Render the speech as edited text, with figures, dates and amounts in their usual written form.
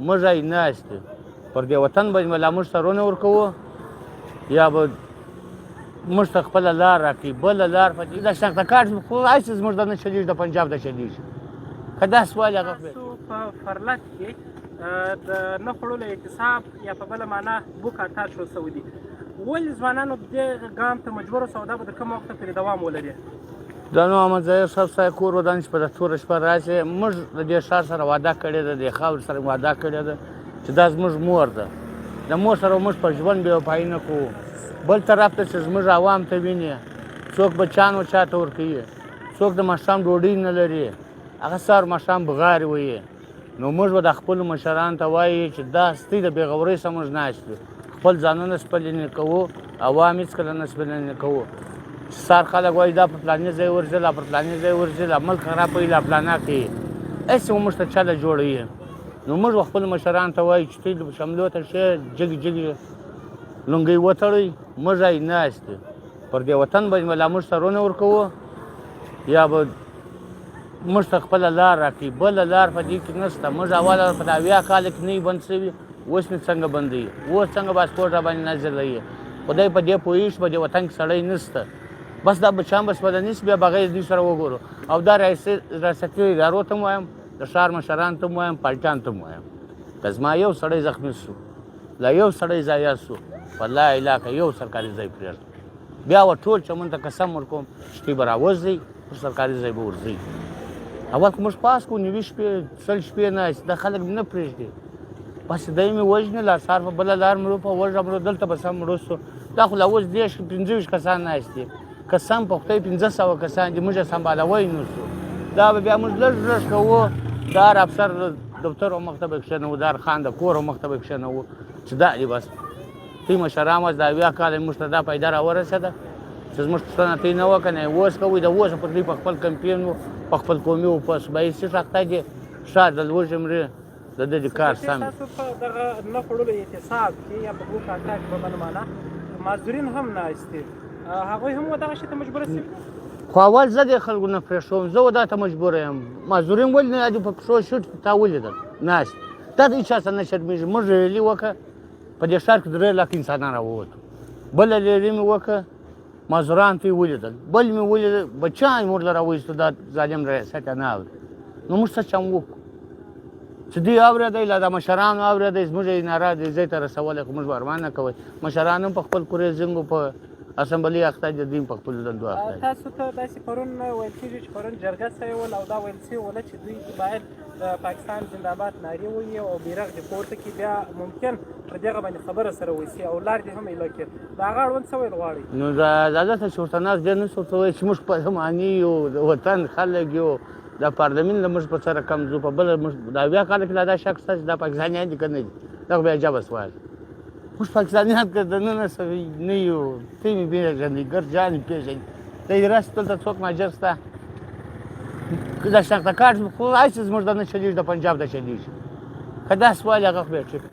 موږ یې ناست یو پر دې وطن به ملا موږ سرونه ورکوو یا به موږ ته خپله لار راکړي بله لار پکې دا شنختکار خو هسې زموږ د نه چلېږي د پنجاب د چلېږي که دا سوال هغه تاسو په فرلت کې د نه خوړلو اعتصاب یا په بله معنا بوک اټاچ شو سوي دي ولې ځوانانو دې ګام ته مجبور سو او دا به د کوم وخته پورې دوام ولري دا نو احمد ظاهر صاحب صاحب کور ودان چې په د توره شپه راشي موږ د دې ښار سره وعده کړې ده د خاورې سره وعده کړې ده چې دا زموږ مور ده د مور سره موږ په ژوند بې وفایي نه کوو بل طرف ته چې زموږ عوام ته ویني څوک بچیان و چاته ورکوي څوک د ماښام ډوډۍ نه لري هغه سهار ماښام بغارې ویي نو موږ به د خپلو مشرانو ته وایي چې دا ستۍ د بېغورۍ سره موږ ناست یو خپل ځانونه سپلنې کوو عوام هېڅکله نه سپلنې کوو سار خلک وایي دا په فلاني ځای ورځي لا پر فلاني ځای ورځي لا ملک خراب کوي لا فلانا کوي هسې به موږ ته چله جوړوي نو موږ به خپلو مشرانو ته وایو چې دوی شملو ته شئ جګې جګې لونګۍ وتړئ موږ یې ناست یو پر دې وطن به لا موږ سرونه ورکوو یا به موږ ته خپله لار راکړي بله لار په دې کې نشته موږ اوله په 80 کال کې نه بند شوي اوس مې څنګه بندوي اوس څنګه پاسپورټ راباندې نازلوي خدای په دې پوهېږي په دې وطن کې سړی نشته بس دا بچیان بس بدني بیا به هغه دوی سره وګورو او دا ریاستي ادارو ته م وایم د ښار مشرانو ته م وایم پالټیانو ته م وایم که زما یو سړی زخمي شو لا یو سړی ضایع شو والله علاقه یو سرکاري ځای پرېږدم بیا و ټول چمن ته قسم ورکوم چې دوی به راوځئ پر سرکاري ځای به ورځئ اول خو موږ پاس کړو 90 شپې 100 شپې ناست دا خلک نه پرېږدي بس دی مې وژنله سهار په بله لار مړو په وژه مړو دلته به سم مړو شو دا خو لا اوس 15 کسان ناست دي قسم په خدای 1500 کسان دي موږ یې سمبالوی نه شو دا به بیا موږ لږ لږ کوو د هر افسر دفتر او مخ ته به کښېنوو د هر خان د کور او مخ ته به کښېنوو چې دا دي بس دوی مشران وس د 80 کاله موږ ته دا پیدا راورسېده چې زموږ پوښتنه دوی نه وکړه نه اوس کوئ د اوسه پر دوی په خپل کمپین و په خپل قومي و په صوبایي سخته دي ښه د لوږې مرې د ده د کار سم تاسو په دغه نه خوړلو اعتصاب کې یا په بوک اټاچ په بله معنا معذورین هم ناست دي هغوی هم دغه شي ته مجبور شي خو اول زه د خلکو نه پرېښوم زه دا ته مجبوره یم معذورین ولې نه دي په پښو شوټ تا ولیدل ناست دا د هېچا سره نه شرمېږي موږ ریلي وکړه په دې ښار کې 3 لک انسانان راووتو بله ریلي مې وکړه معذوران ته یې ولیدل بل مې ولیدل بچیان موږ له راوایستو دا ظالم ریاست یې نه اوري نو موږ څه چم وکړو چې دوی اورېدی لا د مشرانو اورېدی زموږ یې ناره د ځای ته رسولی خو موږ به ارمان نه کوئ مشران هم په خپل کورې زنګو په اسمبلي اخته دي دوی په خپلو دندو اخته دي تاسو ته داسې پرون ویل کېږي چې پرون جرګه سوې ول او دا ویل سوې وله چې دوی باید د پاکستان زنده‌باد نارې ووایي او بیرغ دې پورته کړي بیا ممکن پر دغه باندې خبره سره وشي او لار دې هم ایله کړي د هغه اړوند څه ویل غواړئ نو دا داسې چې ورته ناست ډېر نشو ورته وایي چې موږ پارلماني یو د وطن خلک یو د پارلمین له موږ په سره کم ځو په بله د 80 کاله کې لا دا شک شته چې دا پاکستانیان دي که نه دي دا خو بیا عجبه سوال موږ پاکستانیان که دننه سوي نه یو ته مې پېژنې ګرد جان مې پېژنې دی راسې دلته څوک مهاجر شته دا شنختکار خو هسې زموږ د نه چلېږي د پنجاب د چلېږي که دا سوال هغه خو بیا ټیک